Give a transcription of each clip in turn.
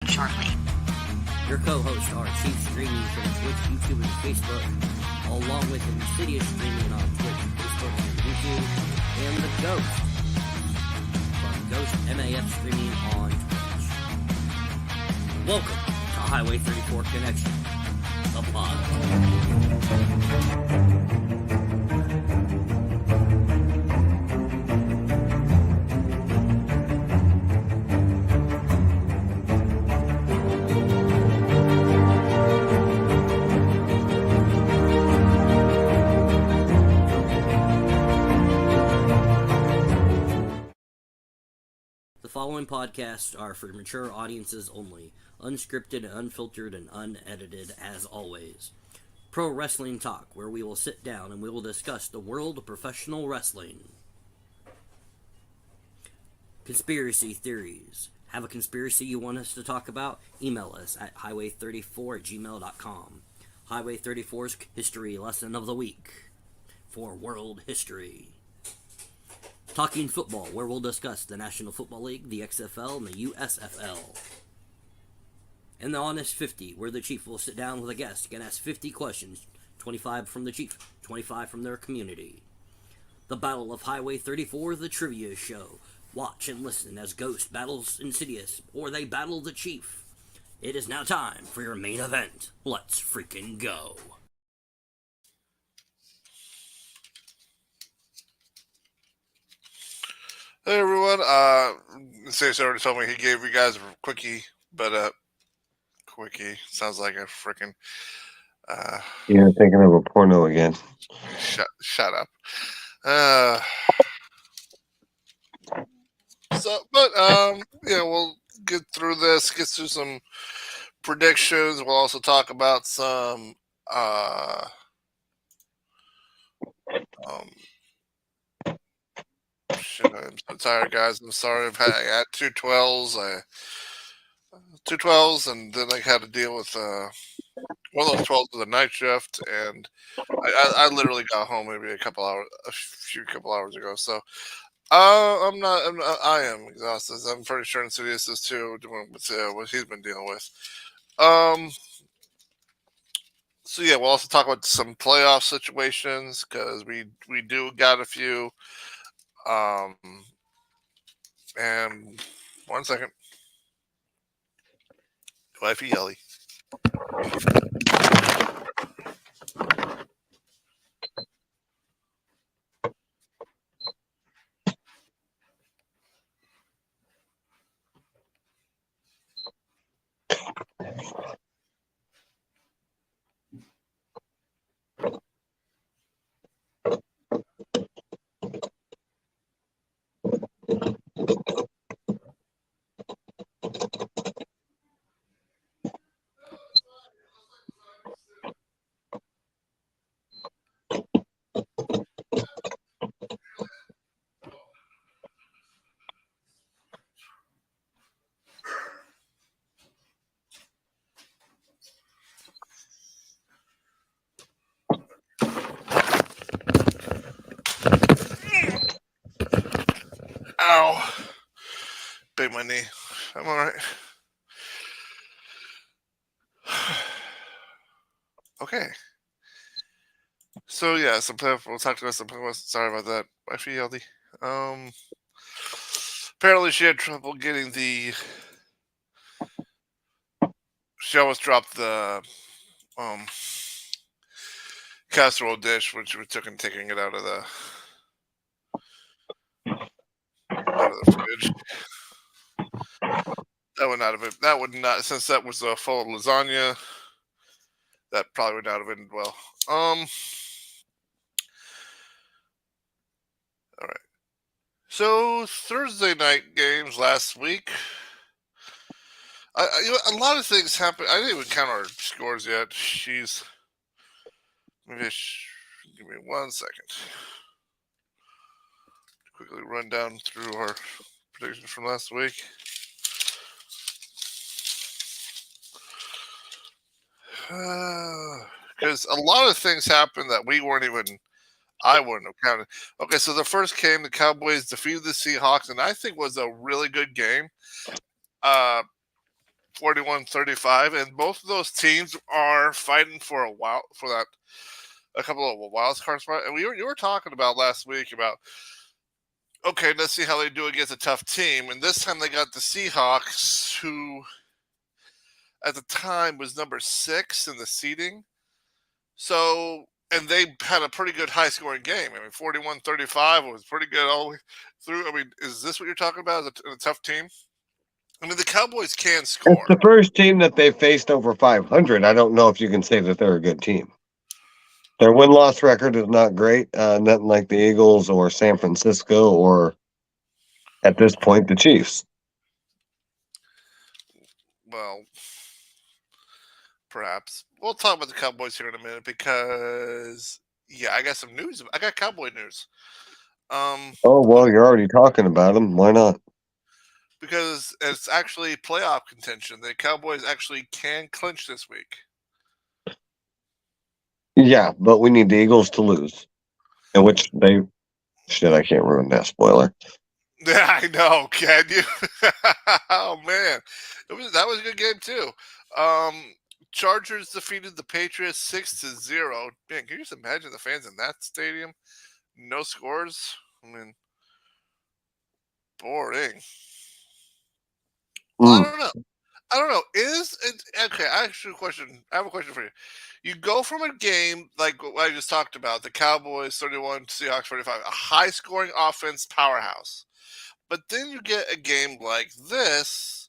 shortly. Your co-hosts are Chief streaming from Twitch, YouTube, and Facebook, along with Insidious streaming on Twitch, Facebook, and YouTube, and the Ghost from Ghost MAF streaming on Twitch. Welcome to Highway 34 Connection, the pod. The following podcasts are for mature audiences only, unscripted, unfiltered, and unedited as always. Pro Wrestling Talk, where we will sit down and we will discuss the world of professional wrestling. Conspiracy theories. Have a conspiracy you want us to talk about? Email us at highway34@gmail.com. Highway 34's History Lesson of the Week for World History. Talking Football, where we'll discuss the National Football League, the XFL, and the USFL. And the Honest 50, where the Chief will sit down with a guest and ask 50 questions, 25 from the Chief, 25 from their community. The Battle of Highway 34, the Trivia Show. Watch and listen as Ghost battles Insidious, or they battle the Chief. It is now time for your main event. Let's freaking go. Hey everyone, Stacey already told me he gave you guys a quickie, but quickie sounds like a freaking Yeah, thinking of a porno again. Shut up. We'll get through this, get through some predictions. We'll also talk about some shit, I'm so tired, guys. I'm sorry. I had two 12s. And then I had to deal with one of those 12s with a night shift, and I literally got home maybe a couple hours ago. So I am exhausted. I'm pretty sure Insidious is too, doing with what he's been dealing with. So yeah, we'll also talk about some playoff situations because we do got a few. And 1 second. Wifey Yelly. Ow. Bit my knee. I'm alright. Okay. So yeah, we'll talk about some playoffs. Sorry about that. Wifey Yelly. Apparently she had trouble getting the. She always dropped the casserole dish when she was taking it out of the fridge. That would not have been. That would not, since that was full of lasagna. That probably would not have been well. All right. So Thursday night games last week. A lot of things happened. I didn't even count our scores yet. Jeez. Give me 1 second. Quickly run down through our predictions from last week. Because a lot of things happened that I wouldn't have counted. Okay, so the first game, the Cowboys defeated the Seahawks, and I think was a really good game. 41-35, and both of those teams are fighting for a couple of wild card spots. And you were talking about last week about, okay, let's see how they do against a tough team. And this time they got the Seahawks, who at the time was number 6 in the seeding. So, and they had a pretty good high scoring game. I mean, 41-35 was pretty good all the way through. I mean, is this what you're talking about as a tough team? I mean, the Cowboys can score. It's the first team that they faced over 500. I don't know if you can say that they're a good team. Their win-loss record is not great. Nothing like the Eagles or San Francisco or, at this point, the Chiefs. Well, perhaps. We'll talk about the Cowboys here in a minute because, yeah, I got some news. I got Cowboy news. Oh, well, you're already talking about them. Why not? Because it's actually playoff contention. The Cowboys actually can clinch this week. Yeah, but we need the Eagles to lose. In which they... Shit, I can't ruin that spoiler. Yeah, I know. Can you? Oh, man. That was a good game, too. Chargers defeated the Patriots 6-0. Man, can you just imagine the fans in that stadium? No scores? I mean, boring. Well, I don't know. Is it okay? I have a question for you. You go from a game like what I just talked about, the Cowboys 31, Seahawks 45, a high-scoring offense powerhouse, but then you get a game like this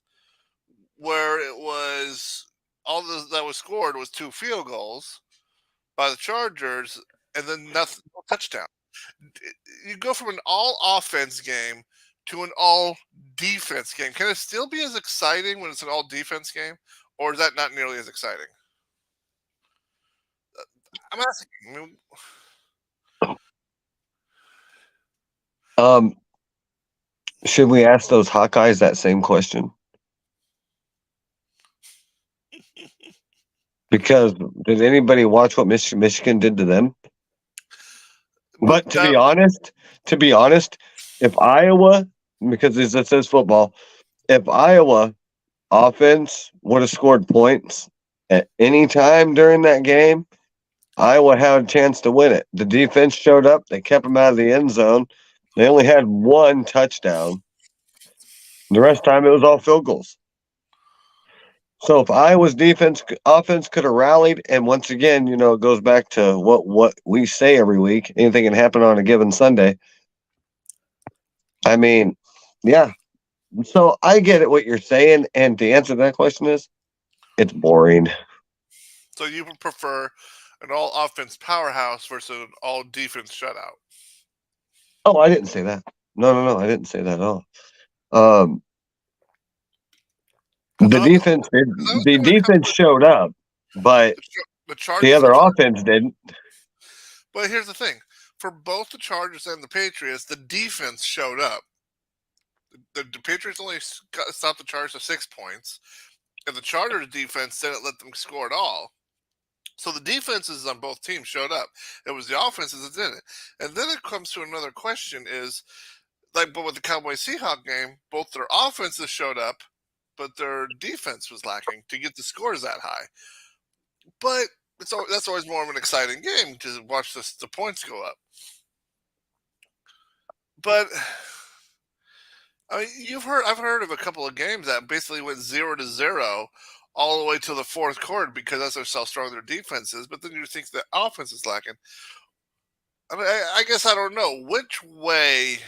where it was all that was scored was 2 field goals by the Chargers, and then nothing, no touchdown. You go from an all-offense game to an all-defense game. Can it still be as exciting when it's an all-defense game, or is that not nearly as exciting? I'm asking. Should we ask those Hawkeyes that same question? Because did anybody watch what Michigan did to them? But to be honest, if Iowa, because it says football, if Iowa offense would have scored points at any time during that game, Iowa had a chance to win it. The defense showed up. They kept them out of the end zone. They only had 1 touchdown. The rest of the time, it was all field goals. So if Iowa's offense could have rallied, and once again, it goes back to what we say every week, anything can happen on a given Sunday. I mean, yeah. So I get it what you're saying, and the answer to that question is, it's boring. So you would prefer an all-offense powerhouse versus an all-defense shutout? Oh, I didn't say that. No, I didn't say that at all. The defense showed up, but the other offense didn't. But here's the thing. For both the Chargers and the Patriots, the defense showed up. The Patriots only stopped the Chargers to 6 points, and the Chargers defense didn't let them score at all. So the defenses on both teams showed up. It was the offenses that didn't. And then it comes to another question is, but with the Cowboys-Seahawks game, both their offenses showed up, but their defense was lacking to get the scores that high. But that's always more of an exciting game to watch the points go up. But I mean, I've heard of a couple of games that basically went 0-0 all the way to the fourth quarter because that's how strong their defense is. But then you think the offense is lacking. I mean, I guess I don't know which way.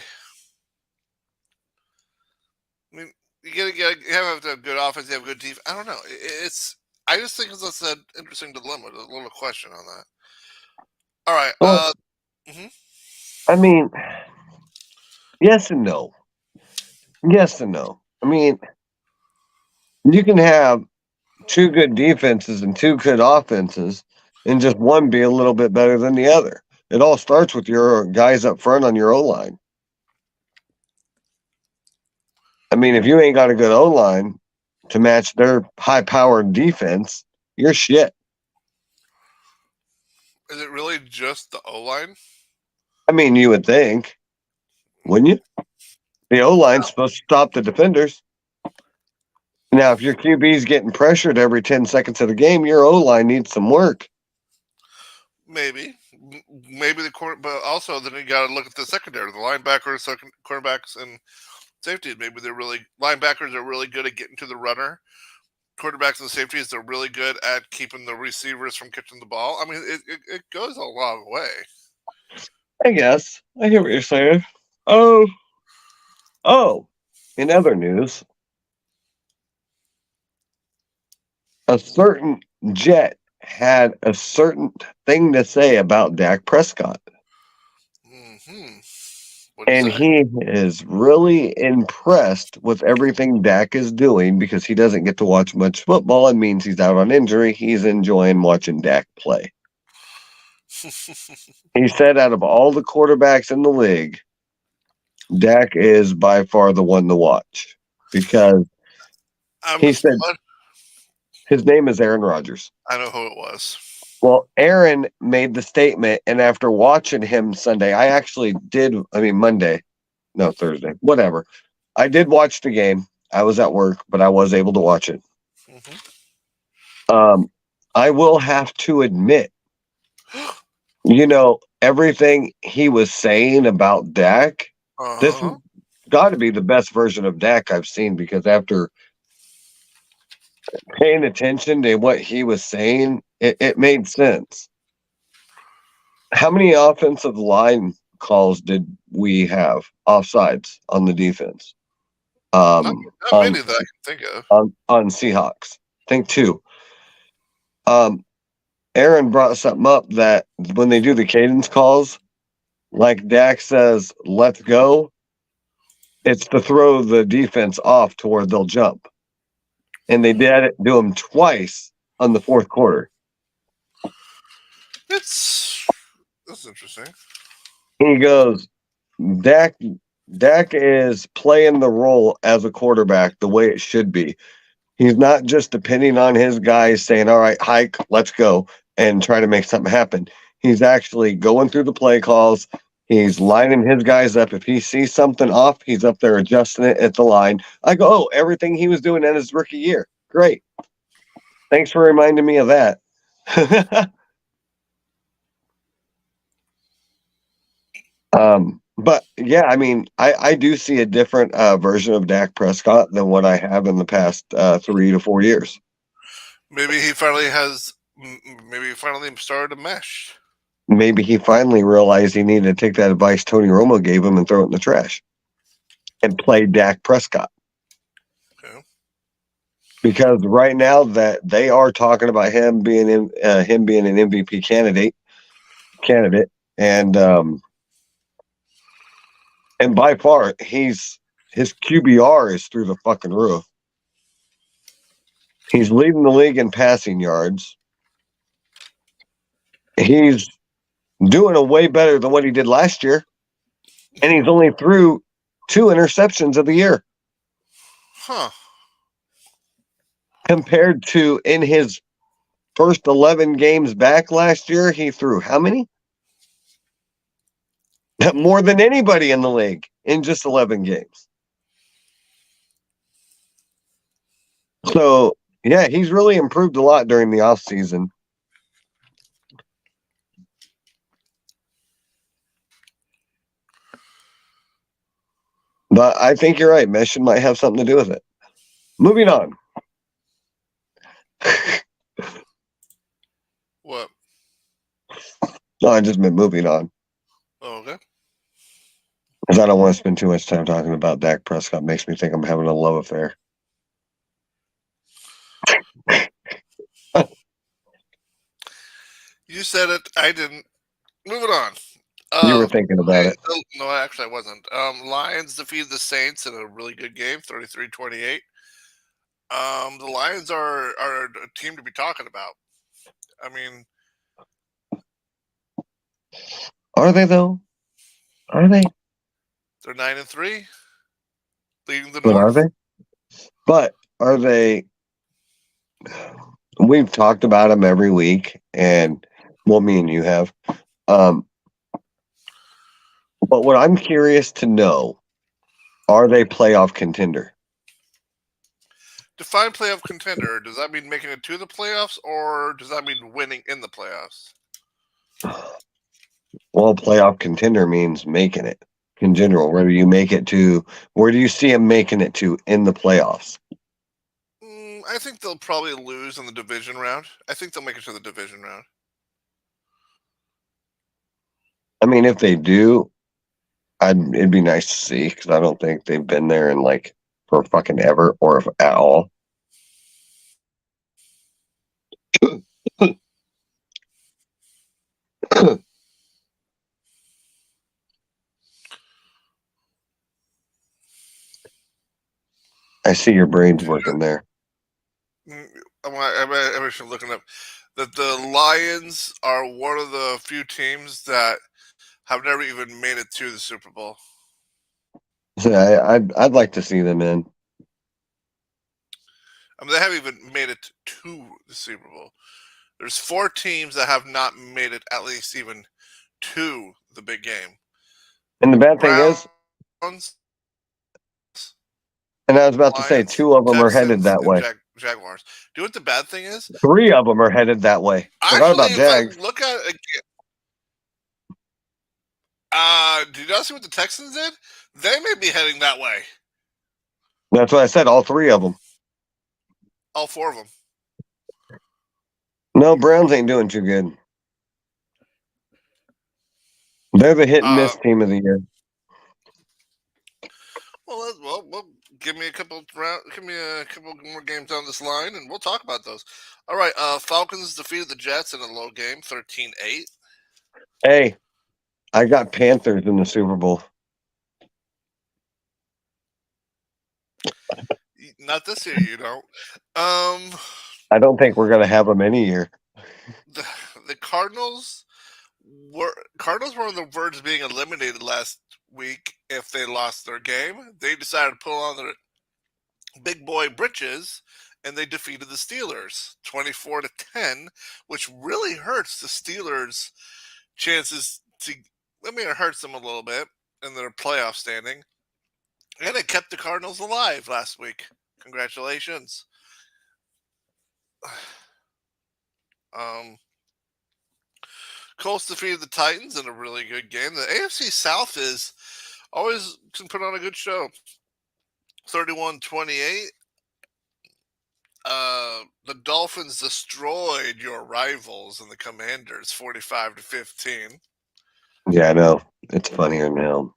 I mean, you have to have good offense, you have good defense. I don't know. I just think it's an interesting dilemma, a little question on that. All right. Well, I mean, yes and no. Yes and no. I mean, you can have 2 good defenses and 2 good offenses, and just one be a little bit better than the other. It all starts with your guys up front on your O-line. I mean, if you ain't got a good O-line to match their high-powered defense, you're shit. Is it really just the O-line? I mean, you would think, wouldn't you? The O-line's supposed to stop the defenders. Now, if your QB's getting pressured every 10 seconds of the game, your O-line needs some work. Maybe the corner, but also then you got to look at the secondary, the linebackers, cornerbacks, and safeties. Maybe linebackers are really good at getting to the runner. Quarterbacks and safeties, they're really good at keeping the receivers from catching the ball. I mean, it goes a long way. I guess. I hear what you're saying. Oh. In other news, a certain Jet had a certain thing to say about Dak Prescott. Mm-hmm. And he is really impressed with everything Dak is doing because he doesn't get to watch much football. It means he's out on injury. He's enjoying watching Dak play. He said out of all the quarterbacks in the league, Dak is by far the one to watch because he said his name is Aaron Rodgers. I know who it was. Well, Aaron made the statement, and after watching him Sunday, Thursday, whatever. I did watch the game. I was at work, but I was able to watch it. Mm-hmm. I will have to admit, everything he was saying about Dak, this has got to be the best version of Dak I've seen because after paying attention to what he was saying, it made sense. How many offensive line calls did we have offsides on the defense? Not many that I can think of. On Seahawks. I think 2. Aaron brought something up that when they do the cadence calls, like Dak says, let's go, it's to throw the defense off to where they'll jump. And they did it do them twice on the fourth quarter. That's interesting. He goes, Dak is playing the role as a quarterback the way it should be. He's not just depending on his guys saying, all right, hike, let's go, and try to make something happen. He's actually going through the play calls. He's lining his guys up. If he sees something off, he's up there adjusting it at the line. I go, everything he was doing in his rookie year. Great. Thanks for reminding me of that. But yeah, I mean, I do see a different version of Dak Prescott than what I have in the past 3 to 4 years. Maybe he finally started to mesh. Maybe he finally realized he needed to take that advice Tony Romo gave him and throw it in the trash and play Dak Prescott. Okay. Because right now that they are talking about him being an MVP candidate, and by far his QBR is through the fucking roof. He's leading the league in passing yards. He's doing a way better than what he did last year. And he's only threw 2 interceptions of the year. Huh. Compared to in his first 11 games back last year, he threw how many? More than anybody in the league in just 11 games. So, yeah, he's really improved a lot during the offseason. But I think you're right. Meshing might have something to do with it. Moving on. What? No, I just meant moving on. Oh, okay. Because I don't want to spend too much time talking about Dak Prescott. Makes me think I'm having a love affair. You said it. I didn't. Moving on. You were thinking about it. No, actually, I wasn't. Lions defeated the Saints in a really good game, 33-28. The Lions are a team to be talking about. I mean, are they though? Are they? They're 9-3, leading the But North. are they? But are they? We've talked about them every week, and me and you have. But what I'm curious to know, are they playoff contender? define playoff contender. Does that mean making it to the playoffs, or does that mean winning in the playoffs? Well, playoff contender means making it in general. Where do you make it to? Where do you see him making it to in the playoffs? I think they'll probably lose in the division round. I think they'll make it to the division round. I mean, if they do, it'd be nice to see because I don't think they've been there in like for fucking ever or if at all. I see your brain's working there. I'm actually looking up that the Lions are one of the few teams that have never even made it to the Super Bowl. So I'd like to see them in. I mean, they haven't even made it to the Super Bowl. There's 4 teams that have not made it at least even to the big game. And the bad thing is, Browns, and I was about to say, Lions, 2 of them are Texans, headed that and way. Jaguars. Do you know what the bad thing is? 3 of them are headed that way. Forgot about Actually, if Jags. I look at it again, did you not see what the Texans did? They may be heading that way. That's what I said. All 3 of them. All 4 of them. No, Browns ain't doing too good. They're the hit and miss team of the year. Well, give me a couple more games down this line, and we'll talk about those. All right, Falcons defeated the Jets in a low game, 13-8. Hey, I got Panthers in the Super Bowl. Not this year, you don't. I don't think we're gonna have them any year. The Cardinals were on the verge of being eliminated last week if they lost their game. They decided to pull on their big boy britches, and they defeated the Steelers 24-10, which really hurts the Steelers' chances to. It hurts them a little bit in their playoff standing, and it kept the Cardinals alive last week. Congratulations. Colts defeated the Titans in a really good game. The AFC South is always can put on a good show. 31-28. The Dolphins destroyed your rivals and the Commanders 45-15. Yeah, I know. It's funnier now.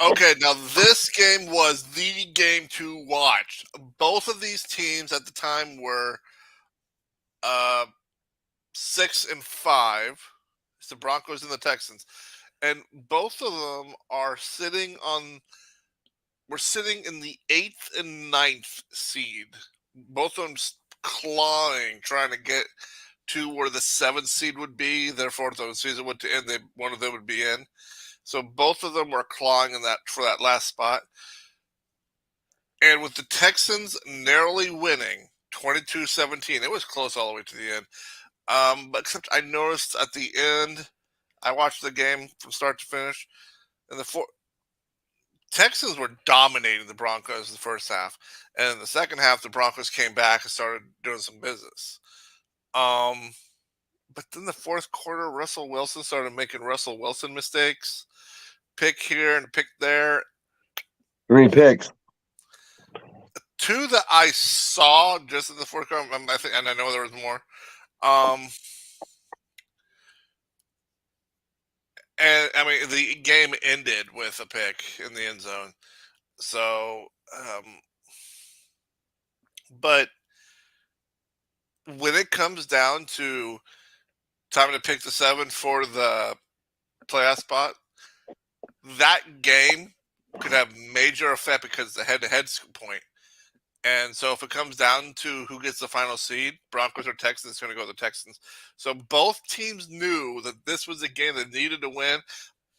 Okay, now this game was the game to watch. Both of these teams at the time were 6-5. It's the Broncos and the Texans. And both of them are sitting in the 8th and 9th seed. Both of them clawing, trying to get to where the 7th seed would be. Therefore, if the season would end, one of them would be in. So both of them were clawing for that last spot. And with the Texans narrowly winning 22-17, it was close all the way to the end. But except I noticed at the end, I watched the game from start to finish, and the Texans were dominating the Broncos in the first half. And in the second half, the Broncos came back and started doing some business. But then the fourth quarter, Russell Wilson started making Russell Wilson mistakes. Pick here and pick there. 3 picks. 2 that I saw just in the fourth quarter, I think, and I know there was more. And I mean, the game ended with a pick in the end zone. So, but when it comes down to time to pick the 7 for the playoff spot, that game could have major effect because it's a head-to-head point. And so if it comes down to who gets the final seed, Broncos or Texans, it's going to go to the Texans. So both teams knew that this was a game that needed to win.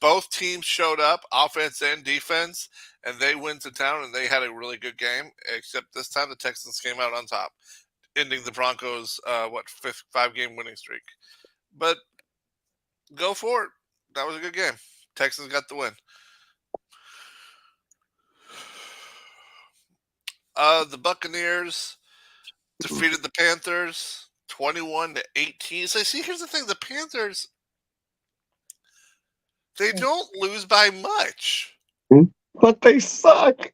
Both teams showed up, offense and defense, and they went to town, and they had a really good game, except this time the Texans came out on top, ending the Broncos' 5-game winning streak. But go for it. That was a good game. Texans got the win. The Buccaneers defeated the Panthers 21-18. So see, here's the thing: the Panthers, they don't lose by much, But they suck.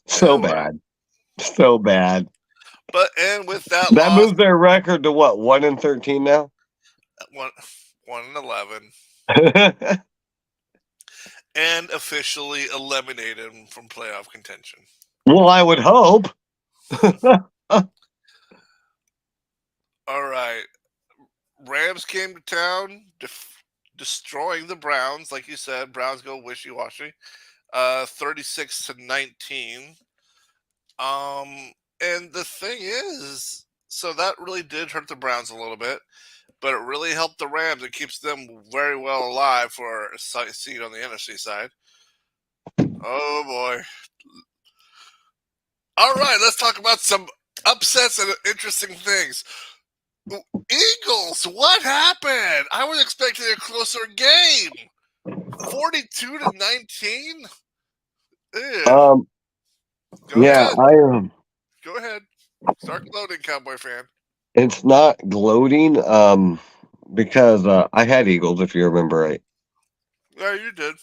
So And- bad. So bad. and with that That loss, moves their record to what, 1-13 now? 1-11, and officially eliminated them from playoff contention. Well, I would hope. All right, Rams came to town, destroying the Browns. Like you said, Browns go wishy-washy. 36-19. And the thing is, so that really did hurt the Browns a little bit, but it really helped the Rams. It keeps them very well alive for a seed on the NFC side. Oh boy. All right, let's talk about some upsets and interesting things. Eagles, what happened? I was expecting a closer game. 42-19. Go Yeah, ahead. Go ahead. Start gloating, Cowboy fan. It's not gloating, because I had Eagles, if you remember right. Yeah, you did.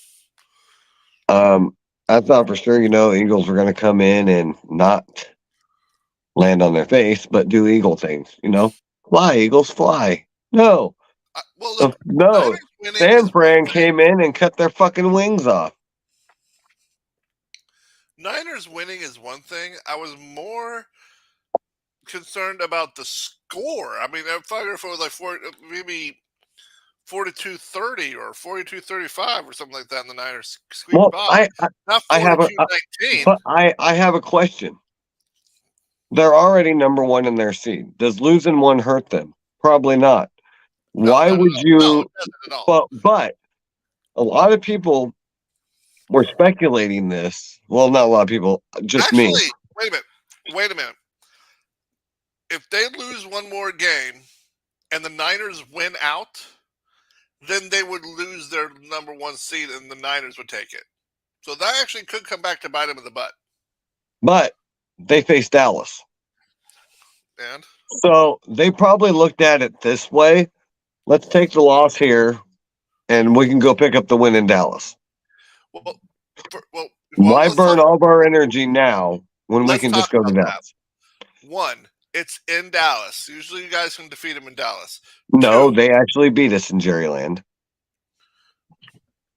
I thought for sure, Eagles were going to come in and not land on their face, but do Eagle things, Fly, Eagles, fly. No. Well, look, no. San Fran came in and cut their fucking wings off. Niners winning is one thing. I was more concerned about the score. I mean, I thought if it was like maybe 42-30 or 42-35 or something like that, and the Niners squeaked by. Not 42-19. But I have a question. They're already number one in their seed. Does losing one hurt them? Probably not. Why would you? No, it doesn't at all. But a lot of people were speculating this. Well, not a lot of people, just me. Wait a minute. If they lose one more game and the Niners win out, then they would lose their number one seed and the Niners would take it. So that actually could come back to bite them in the butt. But they face Dallas. And? So they probably looked at it this way. Let's take the loss here and we can go pick up the win in Dallas. Why burn all of our energy now when we can just go to Dallas? One, it's in Dallas. Usually you guys can defeat them in Dallas. No, they actually beat us in Jerryland.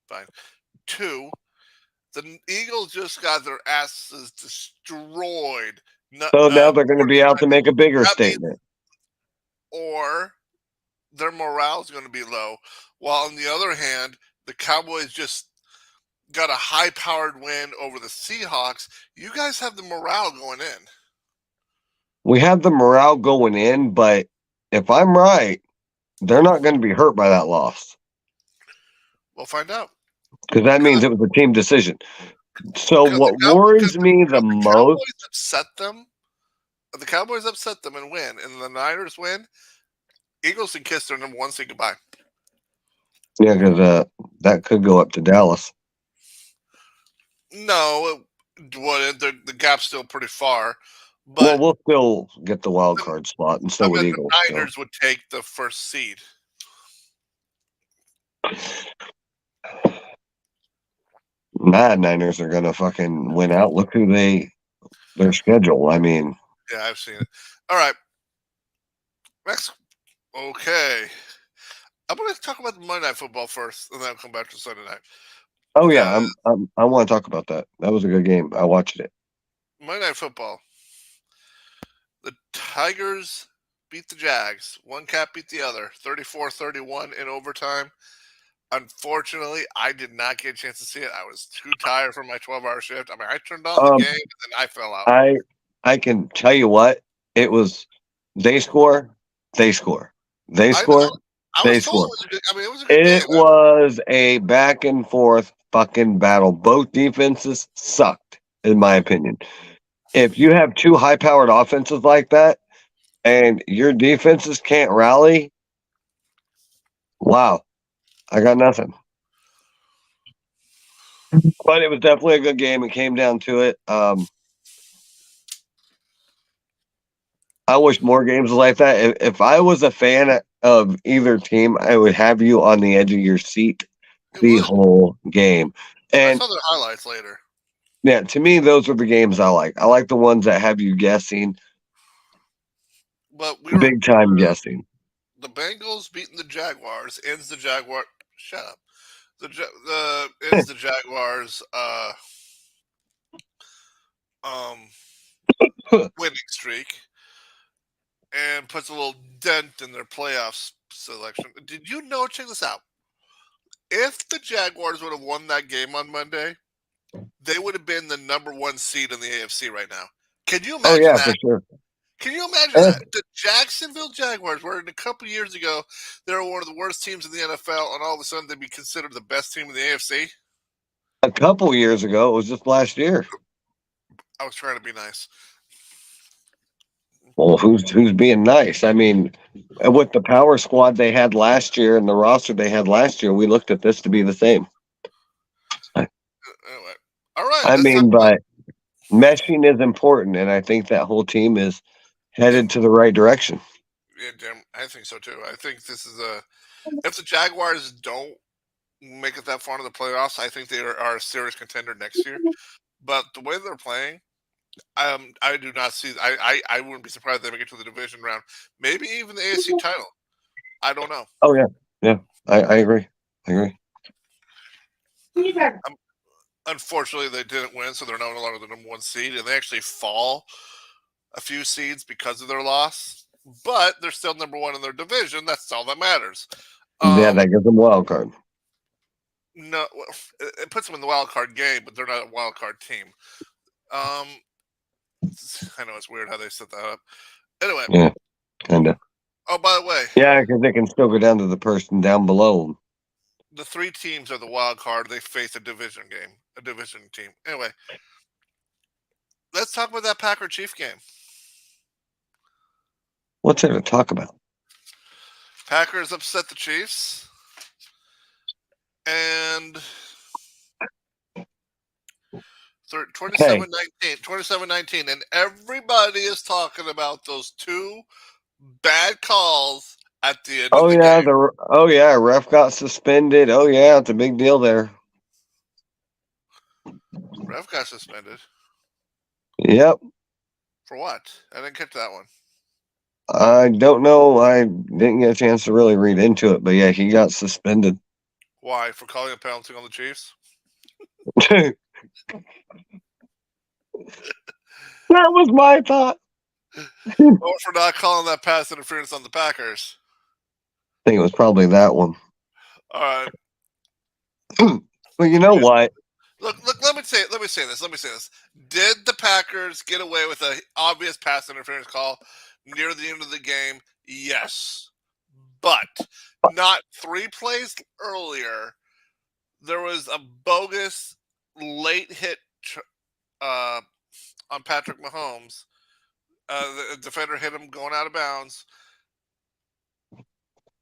Fine. Two, the Eagles just got their asses destroyed. So now they're going to be out to make a bigger statement. Or their morale is going to be low. While on the other hand, the Cowboys just got a high-powered win over the Seahawks. You guys have the morale going in. We have the morale going in, but if I'm right, they're not going to be hurt by that loss. We'll find out. Because that means it was a team decision. So what worries me the most... The Cowboys upset them and win, and the Niners win, Eagles can kiss their number one seed goodbye. Yeah, because that could go up to Dallas. No, the gap's still pretty far. But we'll still get the wild card spot, and so would Eagles. The Niners would take the first seed. Niners are going to fucking win out. Look who their schedule. I mean. Yeah, I've seen it. All right. Next. Okay. I'm going to talk about the Monday Night Football first, and then I'll come back to Sunday night. Oh, yeah. I want to talk about that. That was a good game. I watched it. Monday Night Football. The Tigers beat the Jags. One cat beat the other. 34-31 in overtime. Unfortunately, I did not get a chance to see it. I was too tired from my 12-hour shift. I mean, I turned on the game, and then I fell out. I can tell you what. It was they score, they score. They score, they score. It was a back and forth fucking battle. Both defenses sucked, in my opinion. If you have two high-powered offenses like that and your defenses can't rally, wow, I got nothing. But it was definitely a good game. It came down to it. I wish more games like that. If I was a fan of either team, I would have you on the edge of your seat It the would. whole game. I And saw their highlights later. yeah, to me, those are the games I like. I like the ones that have you guessing, But we were big time guessing. the Bengals beating the Jaguars ends the Jaguar. Shut up. The ends the Jaguars winning streak and puts a little dent in their playoffs selection. Did you know? Check this out. If the Jaguars would have won that game on Monday, they would have been the number 1 seed in the AFC right now. Can you Oh imagine yeah, that? for sure. Can you imagine Yeah. that? The Jacksonville Jaguars, where a couple of years ago they were one of the worst teams in the NFL, and all of a sudden they'd be considered the best team in the AFC. A couple years ago, it was just last year. I was trying to be nice. Well, who's being nice? I mean, with the power squad they had last year and the roster they had last year, we looked at this to be the same. Anyway, all right. I let's mean, talk about- but meshing is important, and I think that whole team is headed to the right direction. yeah, Jim, I think so too. I think this is if the Jaguars don't make it that far into the playoffs, I think they are a serious contender next year. But the way they're playing, I do not see. I wouldn't be surprised if they make it to the division round, maybe even the AFC title. I don't know. Oh yeah, I agree. Unfortunately, they didn't win, so they're no longer the number 1 seed, and they actually fall a few seeds because of their loss. But they're still number 1 in their division. That's all that matters. Yeah, that gives them a wild card. No, it puts them in the wild card game, but they're not a wild card team. I know it's weird how they set that up. Anyway. Yeah, kind of. Oh, by the way. Yeah, because they can still go down to the person down below them. The 3 teams are the wild card. They face a division game, a division team. Anyway, let's talk about that Packer-Chief game. What's there to talk about? Packers upset the Chiefs. And 27-19, and everybody is talking about those 2 bad calls at the end of the game. Ref got suspended. Oh yeah, it's a big deal there. Ref got suspended. Yep. For what? I didn't catch that one. I don't know. I didn't get a chance to really read into it, but yeah, he got suspended. Why? For calling a penalty on the Chiefs? That was my thought. Or for not calling that pass interference on the Packers? I think it was probably that one. All right. Well, you know what? Look. Let me say this. Did the Packers get away with an obvious pass interference call near the end of the game? Yes, but not 3 plays earlier. There was a bogus late hit on Patrick Mahomes. The defender hit him going out of bounds.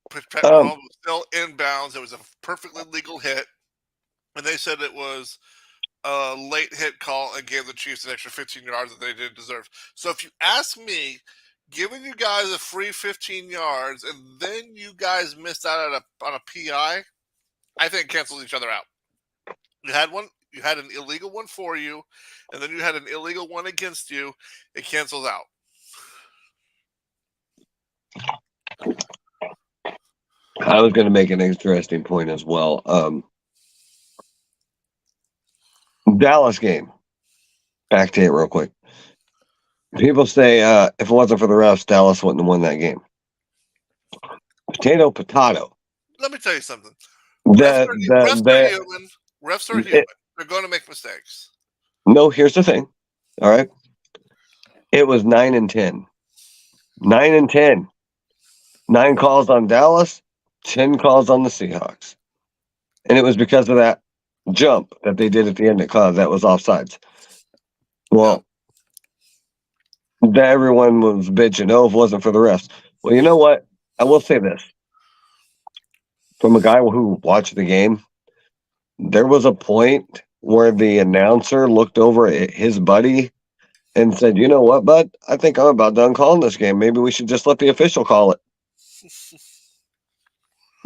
Patrick Mahomes was still inbounds. It was a perfectly legal hit. And they said it was a late hit call and gave the Chiefs an extra 15 yards that they didn't deserve. So if you ask me, giving you guys a free 15 yards and then you guys missed out on a PI, I think it cancels each other out. You had an illegal one for you, and then you had an illegal one against you. It cancels out. I was going to make an interesting point as well. Dallas game. Back to it real quick. People say if it wasn't for the refs, Dallas wouldn't have won that game. Potato. Let me tell you something. Refs are human. They're going to make mistakes. No, here's the thing. All right. It was 9-10. 9-10. 9 calls on Dallas, 10 calls on the Seahawks. And it was because of that jump that they did at the end of class that was offsides. Well, everyone was bitching, if it wasn't for the refs. Well, you know what? I will say this. From a guy who watched the game, there was a point where the announcer looked over at his buddy and said, "You know what, bud? I think I'm about done calling this game. Maybe we should just let the official call it."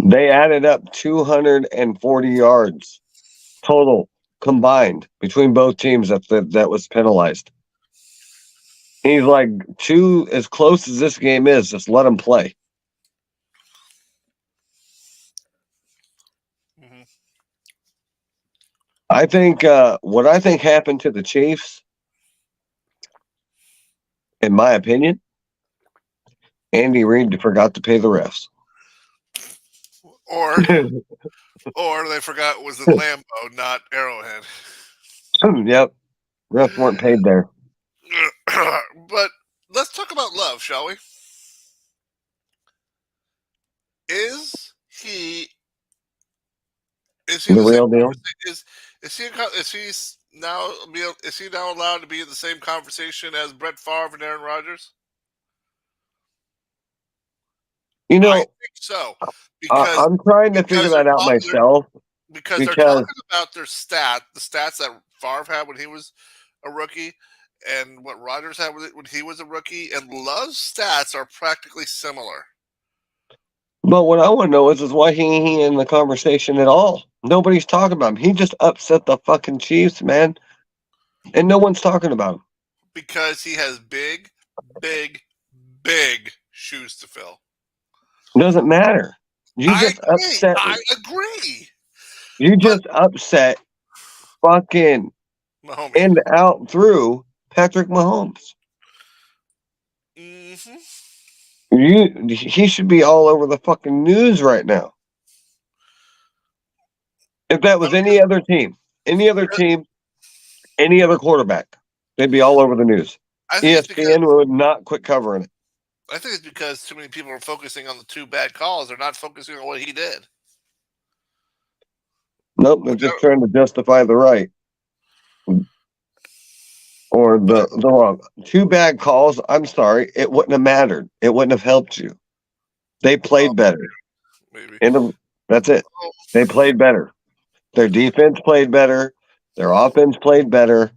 They added up 240 yards total combined between both teams that was penalized. He's like, two, as close as this game is, just let them play. Mhm. I think what I think happened to the Chiefs, in my opinion, Andy Reid forgot to pay the refs. Or they forgot it was in Lambeau, not Arrowhead. Yep, refs weren't paid there. But let's talk about Love, shall we? Is he The real deal? Is he now allowed to be in the same conversation as Brett Favre and Aaron Rodgers? You I know, think so. Because I'm trying to figure that out myself. Because they're talking about the stats that Favre had when he was a rookie, and what Rodgers had when he was a rookie, and Love's stats are practically similar. But what I want to know is why he ain't in the conversation at all. Nobody's talking about him. He just upset the fucking Chiefs, man. And no one's talking about him. Because he has big, big, big shoes to fill. Doesn't matter. I agree. You just upset fucking Mahomes. in, out, through Patrick Mahomes. Mm-hmm. He should be all over the fucking news right now. If that was any other team, any other quarterback, they'd be all over the news. ESPN would not quit covering it. I think it's because too many people are focusing on the two bad calls. They're not focusing on what he did. Nope, they're just trying to justify the right. Or the wrong. Two bad calls, I'm sorry, it wouldn't have mattered. It wouldn't have helped you. They played better. Maybe. That's it. They played better. Their defense played better. Their offense played better.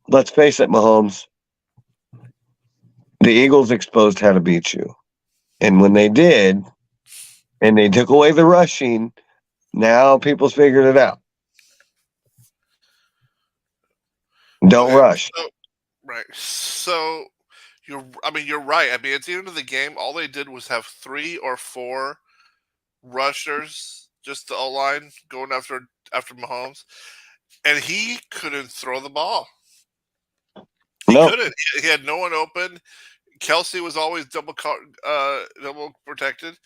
Let's face it, Mahomes. The Eagles exposed how to beat you. And when they did, and they took away the rushing, now people's figured it out. Don't rush. Right. So you're right. I mean, at the end of the game, all they did was have 3 or 4 rushers, just the O-line going after Mahomes, and he couldn't throw the ball. He couldn't. He had no one open. Kelsey was always double protected,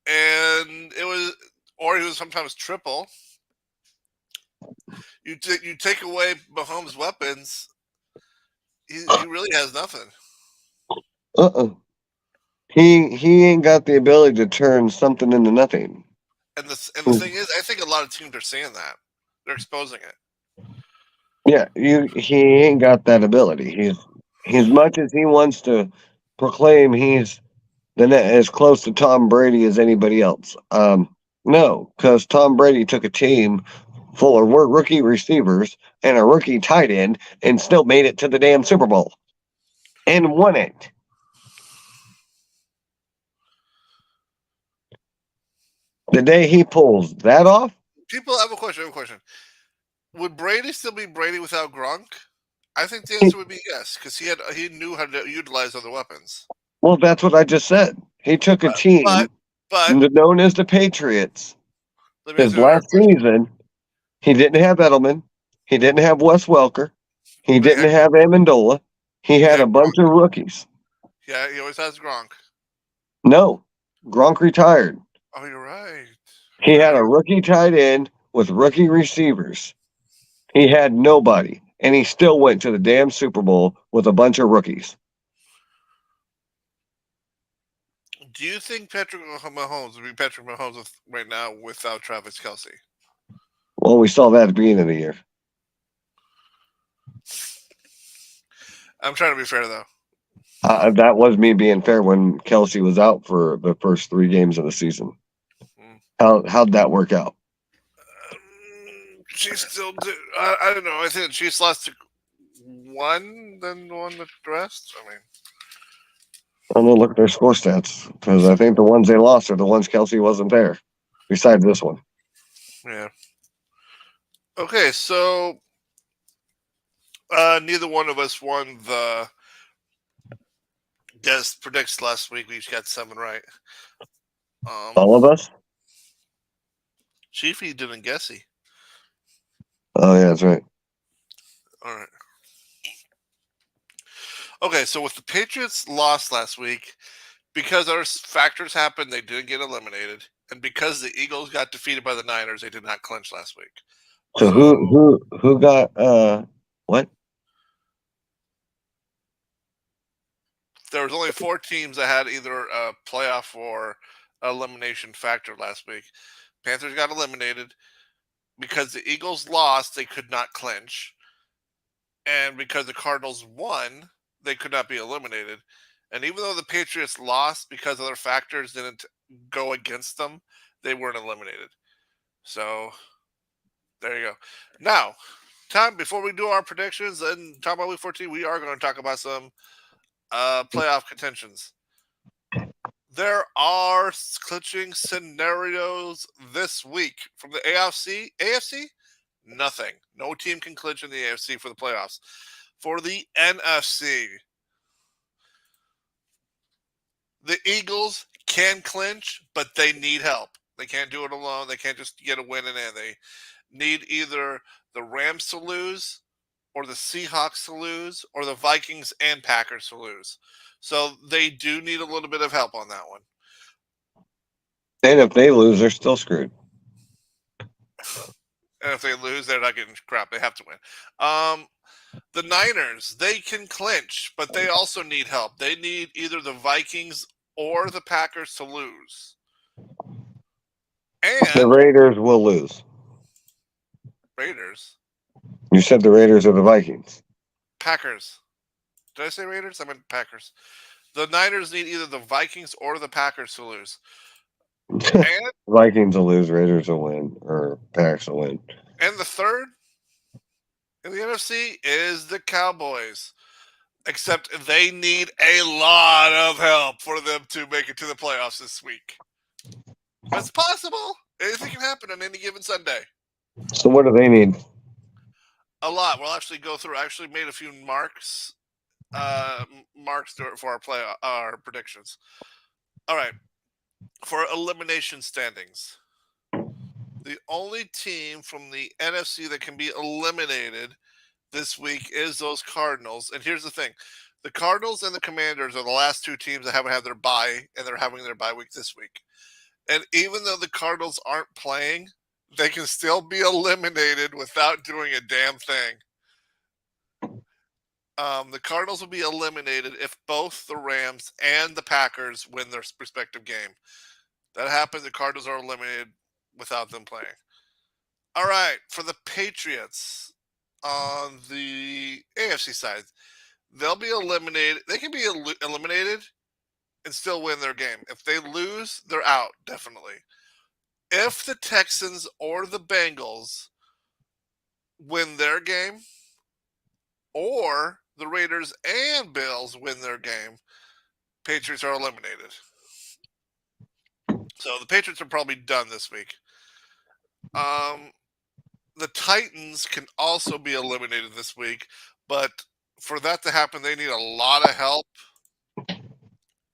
and he was sometimes triple. You take away Mahomes' weapons, he really has nothing. He ain't got the ability to turn something into nothing. And the thing is, I think a lot of teams are saying that. They're exposing it. Yeah, he ain't got that ability. He's much as he wants to proclaim he's as close to Tom Brady as anybody else. No, because Tom Brady took a team full of rookie receivers and a rookie tight end and still made it to the damn Super Bowl and won it. The day he pulls that off, people have a question. Would Brady still be Brady without Gronk? I think the answer would be yes, because he knew how to utilize other weapons. Well, that's what I just said. He took a team known as the Patriots. His last season, he didn't have Edelman. He didn't have Wes Welker. He didn't have Amendola. He had a bunch of rookies. Yeah, he always has Gronk. No, Gronk retired. Oh, you're right. He had a rookie tight end with rookie receivers. He had nobody, and he still went to the damn Super Bowl with a bunch of rookies. Do you think Patrick Mahomes would be Patrick Mahomes right now without Travis Kelce? Well, we saw that at the beginning of the year. I'm trying to be fair, though. That was me being fair when Kelce was out for the first 3 games of the season. How'd that work out? She still did. I don't know. I think the Chiefs lost to won than won the rest. I mean, I'm gonna look at their score stats because I think the ones they lost are the ones Kelsey wasn't there. Besides this one, yeah. Okay, so neither one of us won the guess predicts last week. We each got 7 right. all of us. Chiefy didn't guessy. Oh yeah, that's right. All right. Okay, so with the Patriots lost last week, because other factors happened, they didn't get eliminated, and because the Eagles got defeated by the Niners, they did not clinch last week. So who got what? There was only 4 teams that had either a playoff or elimination factor last week. Panthers got eliminated because the Eagles lost; they could not clinch, and because the Cardinals won, they could not be eliminated. And even though the Patriots lost because other factors didn't go against them, they weren't eliminated. So there you go. Now, time before we do our predictions and talk about Week 14, we are going to talk about some playoff contentions. There are clinching scenarios this week from the AFC. AFC, nothing. No team can clinch in the AFC for the playoffs. For the NFC, the Eagles can clinch, but they need help. They can't do it alone. They can't just get a win and in. They need either the Rams to lose, or the Seahawks to lose, or the Vikings and Packers to lose. So they do need a little bit of help on that one. And if they lose, they're still screwed. And if they lose, they're not getting crap. They have to win. The Niners, they can clinch, but they also need help. They need either the Vikings or the Packers to lose. And the Raiders will lose. Raiders? You said the Raiders or the Vikings. Packers. Did I say Raiders? I meant Packers. The Niners need either the Vikings or the Packers to lose. And Vikings will lose, Raiders will win, or Packers will win. And the third in the NFC is the Cowboys. Except they need a lot of help for them to make it to the playoffs this week. But it's possible. Anything can happen on any given Sunday. So what do they need? A lot. We'll actually go through. I actually made a few marks for our predictions. All right. For elimination standings, the only team from the NFC that can be eliminated this week is those Cardinals. And here's the thing. The Cardinals and the Commanders are the last 2 teams that haven't had their bye, and they're having their bye week this week. And even though the Cardinals aren't playing, they can still be eliminated without doing a damn thing. The Cardinals will be eliminated if both the Rams and the Packers win their respective game. That happens, the Cardinals are eliminated without them playing. All right, for the Patriots on the AFC side, they'll be eliminated. They can be eliminated and still win their game. If they lose, they're out, definitely. If the Texans or the Bengals win their game, or the Raiders and Bills win their game, Patriots are eliminated. So the Patriots are probably done this week. The Titans can also be eliminated this week, but for that to happen, they need a lot of help,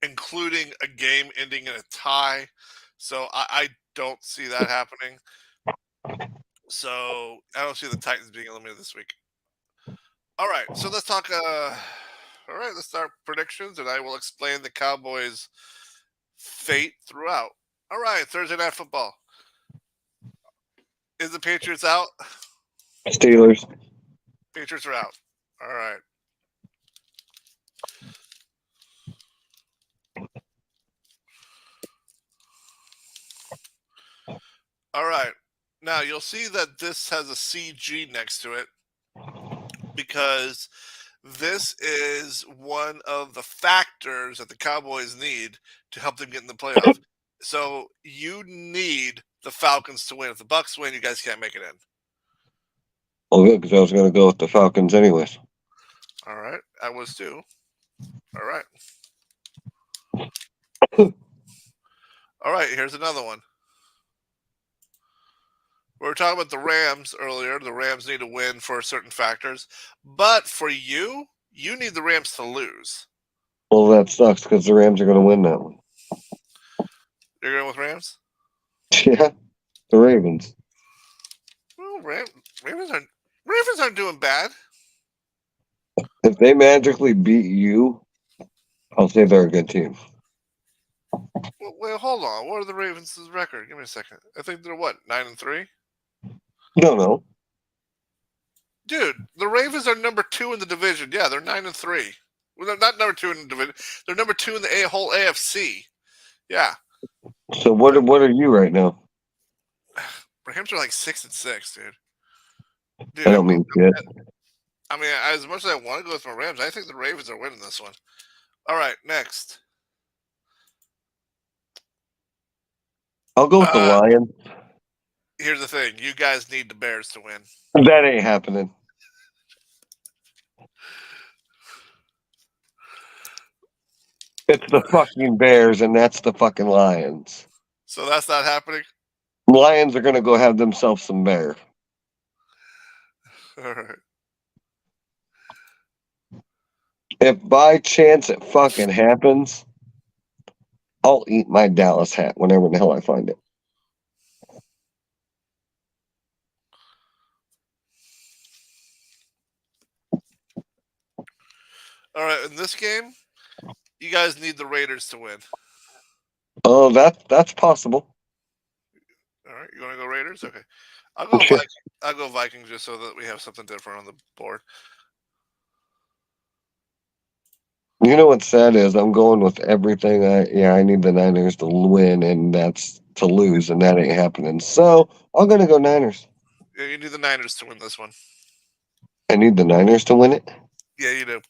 including a game ending in a tie. So I don't see that happening. So I don't see the Titans being eliminated this week. All right, so let's talk. All right, let's start predictions, and I will explain the Cowboys' fate throughout. All right, Thursday Night Football. Is the Patriots out? Steelers. Patriots are out. All right. All right. Now, you'll see that this has a CG next to it because this is one of the factors that the Cowboys need to help them get in the playoff. So you need the Falcons to win. If the Bucs win, you guys can't make it in. Well, good, because I was going to go with the Falcons anyways. All right. I was too. All right. All right. Here's another one. We were talking about the Rams earlier. The Rams need to win for certain factors. But for you, you need the Rams to lose. Well, that sucks because the Rams are going to win that one. You're going with Rams? Yeah, the Ravens. Well, Ravens aren't doing bad. If they magically beat you, I'll say they're a good team. Well, hold on. What are the Ravens' record? Give me a second. I think they're what, 9-3? No. Dude, the Ravens are number 2 in the division. Yeah, they're 9-3. Well, they're not number 2 in the division. They're number 2 in the whole AFC. Yeah. So what are you right now? Rams are like 6-6, dude. I don't mean shit. I mean, as much as I want to go with my Rams, I think the Ravens are winning this one. All right, next. I'll go with the Lions. Here's the thing. You guys need the Bears to win. That ain't happening. It's the fucking Bears, and that's the fucking Lions. So that's not happening? Lions are going to go have themselves some bear. All right. If by chance it fucking happens, I'll eat my Dallas hat whenever the hell I find it. All right, in this game, you guys need the Raiders to win. Oh, that's possible. All right, you want to go Raiders? Okay. I'll go Vikings. I'll go Vikings just so that we have something different on the board. You know what's sad is I'm going with everything. I need the Niners to win, and that's to lose, and that ain't happening. So I'm gonna go Niners. Yeah, you need the Niners to win this one. I need the Niners to win it. Yeah, you do.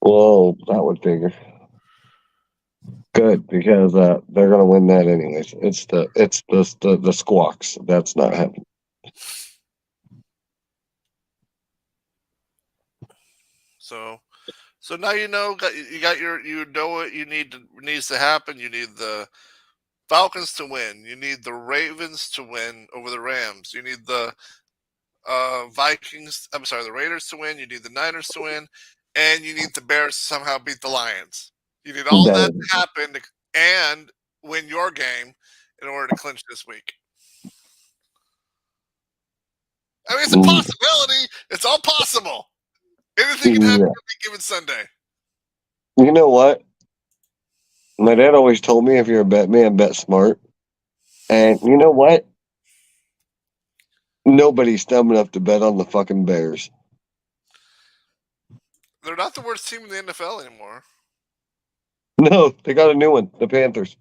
Well, that would figure. Good, because they're gonna win that anyways. It's the Squawks. That's not happening. So now you know what needs to happen. You need the Falcons to win. You need the Ravens to win over the Rams. You need the the Raiders to win. You need the Niners to win, and you need the Bears to somehow beat the Lions. You need all that to happen and win your game in order to clinch this week. I mean, it's a possibility. It's all possible. Anything can happen on any given Sunday. You know what? My dad always told me if you're a bet man, bet smart. And you know what? Nobody's dumb enough to bet on the fucking Bears. They're not the worst team in the NFL anymore. No, they got a new one, the Panthers.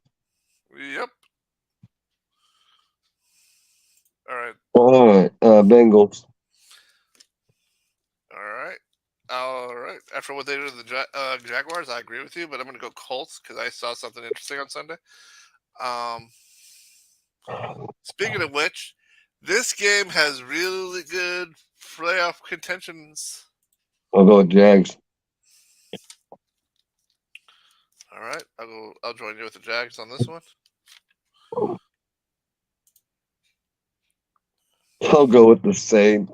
Yep. All right, Bengals. All right. After what they did to the Jaguars, I agree with you, but I'm going to go Colts because I saw something interesting on Sunday. Speaking of which, this game has really good playoff contentions. I'll go with Jags. All right, I'll join you with the Jags on this one. I'll go with the Saints.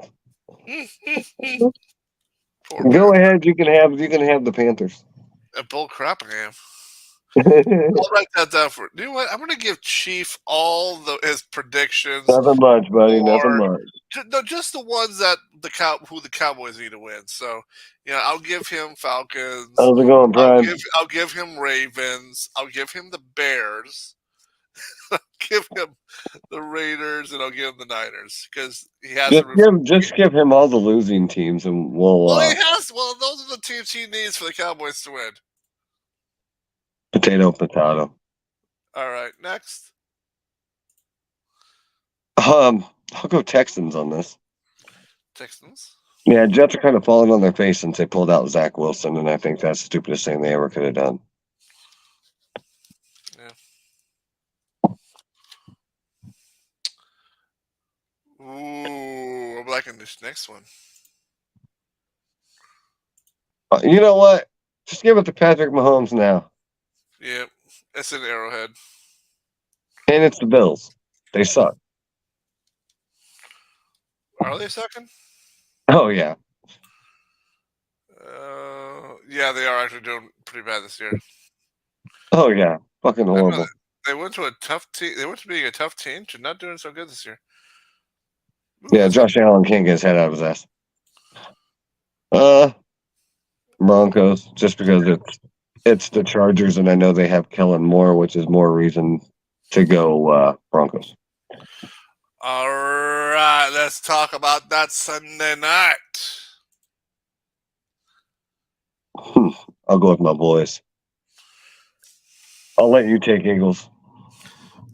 Go ahead. You can have the Panthers. Bull crap, I am. I'll write that down for you. Know what? I'm going to give Chief all his predictions. Nothing much, buddy. Nothing much. Just the ones that who the Cowboys need to win. So, I'll give him Falcons. How's it going, Prime? I'll give him Ravens. I'll give him the Bears. I'll give him the Raiders, and I'll give him the Niners because he has. Just give him all the losing teams, and we'll. Well, he has. Well, those are the teams he needs for the Cowboys to win. Potato. All right, next. I'll go Texans on this. Texans. Yeah, Jets are kind of falling on their face since they pulled out Zach Wilson, and I think that's the stupidest thing they ever could have done. Yeah. Ooh, I'm liking this next one. You know what? Just give it to Patrick Mahomes now. Yeah, it's an Arrowhead. And it's the Bills. They suck. Are they second? Oh, yeah. Yeah, they are actually doing pretty bad this year. Oh, yeah. Fucking I don't know, horrible. they went to a tough team. They went to being a tough team to not doing so good this year. Ooh, Yeah, that's Josh Allen can't get his head out of his ass. Broncos, just because it's the Chargers, and I know they have Kellen Moore, which is more reason to go Broncos. all right. Let's talk about that Sunday night. I'll go with my boys. I'll let you take Eagles.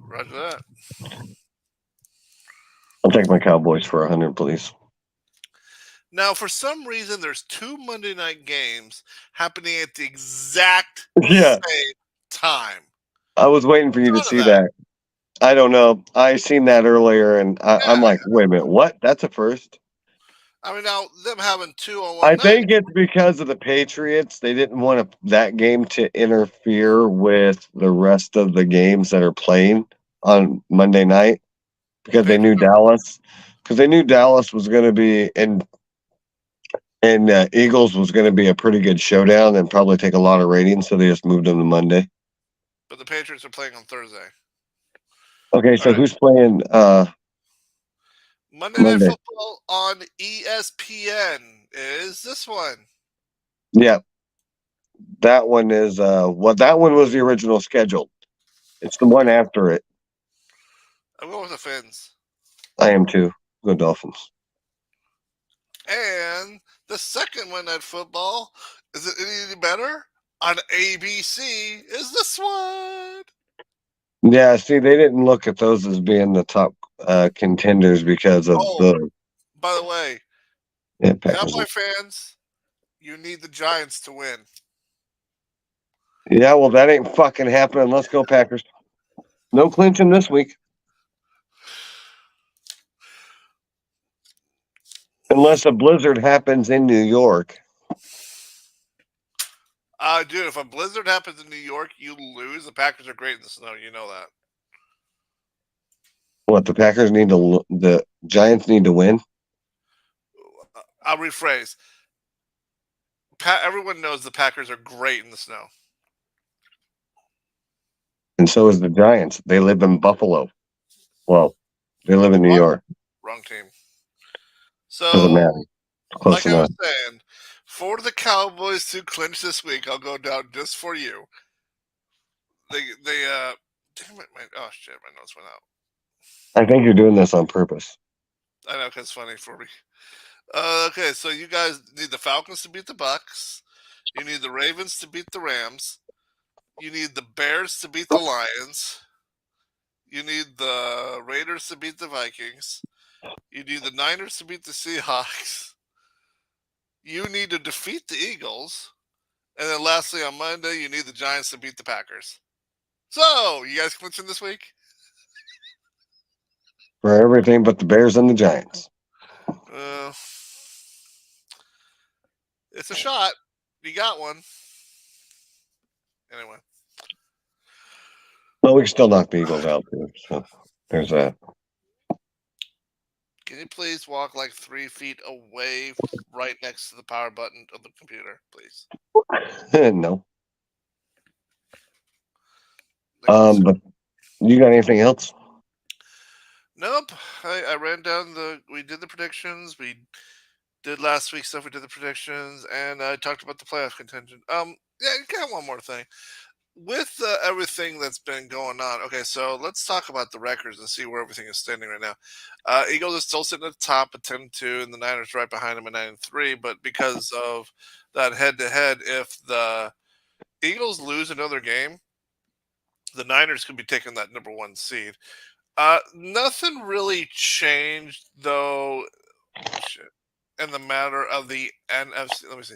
Roger that. I'll take my Cowboys for 100, please. Now, for some reason, there's 2 Monday night games happening at the exact Yeah, same time. I was waiting for you to None of see that. I don't know. I seen that earlier, and I'm Yeah. like, wait a minute, what? That's a first. I mean, now them having 2 on one I night. think it's because of the Patriots. They didn't want that game to interfere with the rest of the games that are playing on Monday night because they knew Dallas. Because they knew Dallas was going to be and Eagles was going to be a pretty good showdown and probably take a lot of ratings, so they just moved them to Monday. But the Patriots are playing on Thursday. Okay, so All right. who's playing Monday Night Monday? Football on ESPN is this one. Yeah, that one is that one was the original schedule. It's the one after it. I'm going with the Fins. I am too. Go Dolphins. And the second Monday Night Football, is it any better? On ABC is this one. Yeah, see, they didn't look at those as being the top contenders because of Oh, the by the way, Packers. Cowboy fans, you need the Giants to win. Yeah, well, that ain't fucking happening. Let's go Packers. No clinching this week. Unless a blizzard happens in New York. Dude, if a blizzard happens in New York, you lose. The Packers are great in the snow. You know that. What, the Packers need to the Giants need to win? I'll rephrase. Everyone knows the Packers are great in the snow. And so is the Giants. They live in Buffalo. Well, they live in New York. Wrong team. Doesn't So, matter. Close like I enough. was saying, for the Cowboys to clinch this week, I'll go down just for you. They damn it, oh shit, my notes went out. I think you're doing this on purpose. I know, 'cause it's funny for me. Okay, so you guys need the Falcons to beat the Bucks. You need the Ravens to beat the Rams. You need the Bears to beat the Lions. You need the Raiders to beat the Vikings. You need the Niners to beat the Seahawks. You need to defeat the Eagles. And then lastly, on Monday, you need the Giants to beat the Packers. So, you guys clinching this week? For everything but the Bears and the Giants. It's a shot. You got one. Anyway. Well, we can still knock the Eagles out too. So there's that. Can you please walk like 3 feet away, right next to the power button of the computer, please? No. But you got anything else? Nope. I ran down we did the predictions. We did last week's stuff. We did the predictions, and I talked about the playoff contention. Yeah, got one more thing. With everything that's been going on, okay, so let's talk about the records and see where everything is standing right now. Eagles are still sitting at the top at 10-2, and the Niners right behind them at 9-3. But because of that head-to-head, if the Eagles lose another game, the Niners could be taking that number 1 seed. Nothing really changed though. In the matter of the NFC, let me see.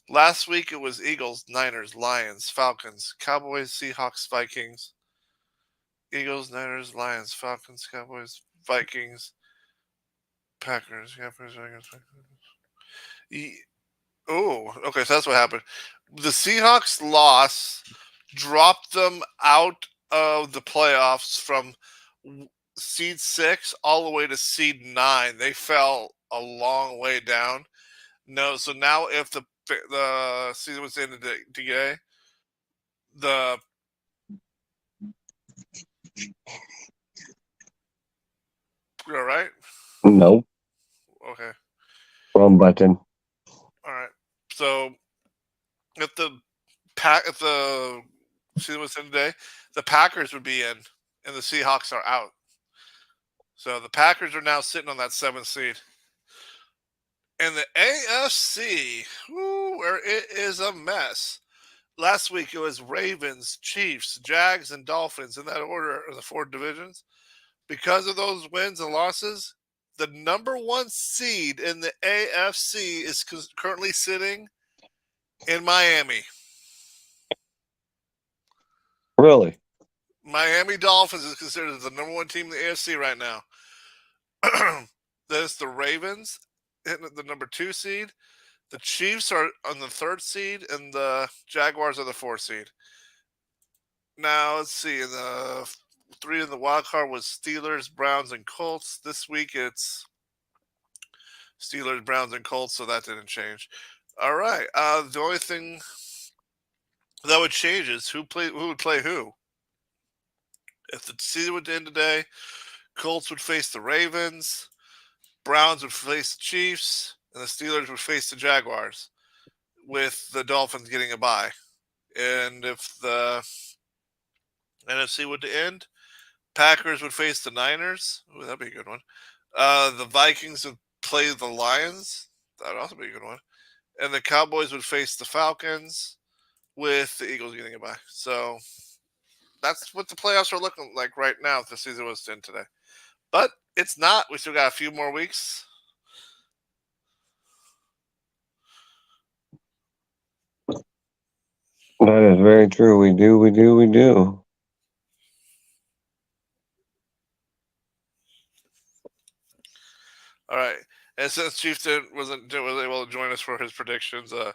Last week it was Eagles, Niners, Lions, Falcons, Cowboys, Seahawks, Vikings. Eagles, Niners, Lions, Falcons, Cowboys, Vikings, Packers, Vikings. Oh, okay. So that's what happened. The Seahawks loss dropped them out of the playoffs from seed 6 all the way to seed 9. They fell a long way down. No, so now if the season was ended today, the you're right. No, Okay, wrong button. all right. So if if the season was ended today, the Packers would be in, and the Seahawks are out. So the Packers are now sitting on that 7th seed. And the AFC, where it is a mess. Last week it was Ravens, Chiefs, Jags, and Dolphins in that order of the 4 divisions. Because of those wins and losses, the number 1 seed in the AFC is currently sitting in Miami. Really? Miami Dolphins is considered the number 1 team in the AFC right now. There's the Ravens hitting the number 2 seed. The Chiefs are on the 3rd seed, and the Jaguars are the 4th seed. Now let's see. In the 3 in the wild card was Steelers, Browns, and Colts. This week it's Steelers, Browns, and Colts, so that didn't change. All right. The only thing that would change is who would play who. If the season would end today, Colts would face the Ravens, Browns would face the Chiefs, and the Steelers would face the Jaguars, with the Dolphins getting a bye. And if the NFC would end, Packers would face the Niners. Ooh, that'd be a good one. The Vikings would play the Lions. That'd also be a good one. And the Cowboys would face the Falcons, with the Eagles getting a bye. So that's what the playoffs are looking like right now if the season was to end today. But it's not. We still got a few more weeks. That is very true. We do. All right. And since Chief wasn't able to join us for his predictions, I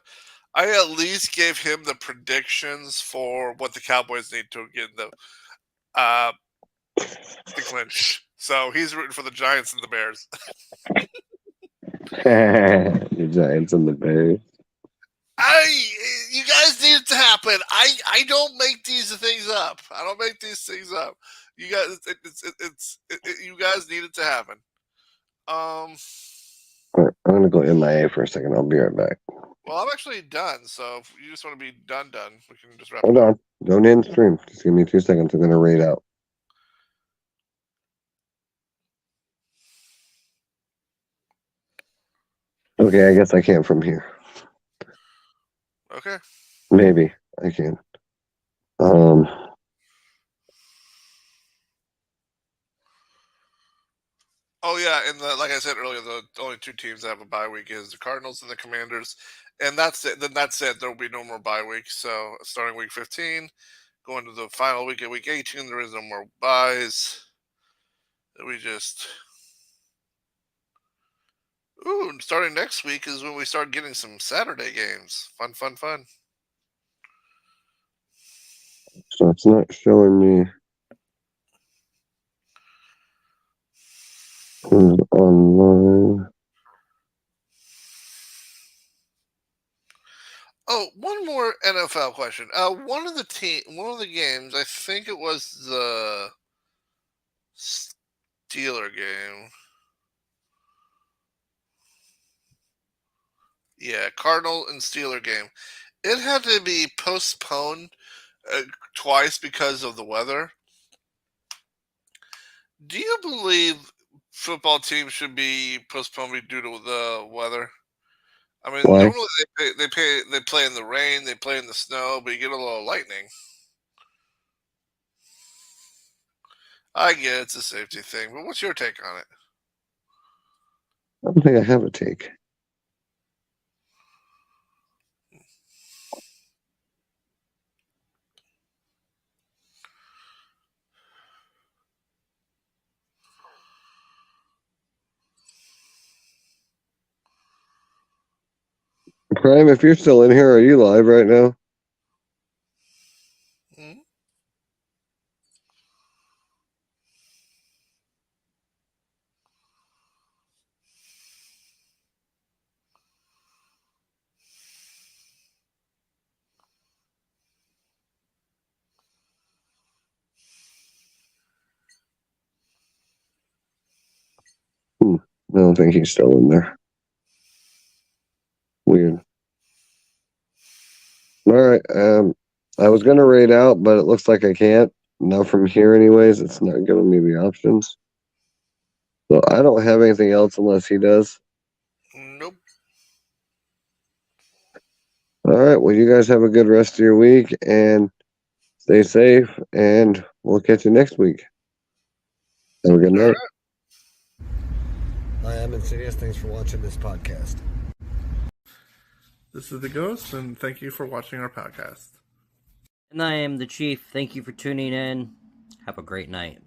at least gave him the predictions for what the Cowboys need to get the clinch. So he's rooting for the Giants and the Bears. The Giants and the Bears. You guys need it to happen. I don't make these things up. I don't make these things up. You guys, you guys need it to happen. All right, I'm gonna go MIA for a second. I'll be right back. Well, I'm actually done. So if you just want to be done, we can just wrap Hold it up. on. Don't end stream. Just give me 2 seconds. I'm gonna raid out. Okay, I guess I can from here. Okay. Maybe I can. Oh yeah, and like I said earlier, the only 2 teams that have a bye week is the Cardinals and the Commanders, and that's it. Then that's it. There will be no more bye weeks. So starting week 15, going to the final week of week 18, there is no more byes. We just and starting next week is when we start getting some Saturday games. Fun. So it's not showing me who's online. Oh, one more NFL question. One of the games, I think it was the Steeler game. Yeah, Cardinal and Steeler game. It had to be postponed twice because of the weather. Do you believe football teams should be postponed due to the weather? I mean, Why? normally they play in the rain, they play in the snow, but you get a little lightning. I get it's a safety thing, but what's your take on it? I don't think I have a take. Prime, if you're still in here, are you live right now? Hmm? I don't think he's still in there. Weird. All right. I was gonna raid out, but it looks like I can't. Now from here, anyways, it's not giving me the options. So I don't have anything else unless he does. Nope. All right. Well, you guys have a good rest of your week and stay safe. And we'll catch you next week. Have a good night. Hi, I'm Insidious. Thanks for watching this podcast. This is the Ghost, and thank you for watching our podcast. And I am the Chief. Thank you for tuning in. Have a great night.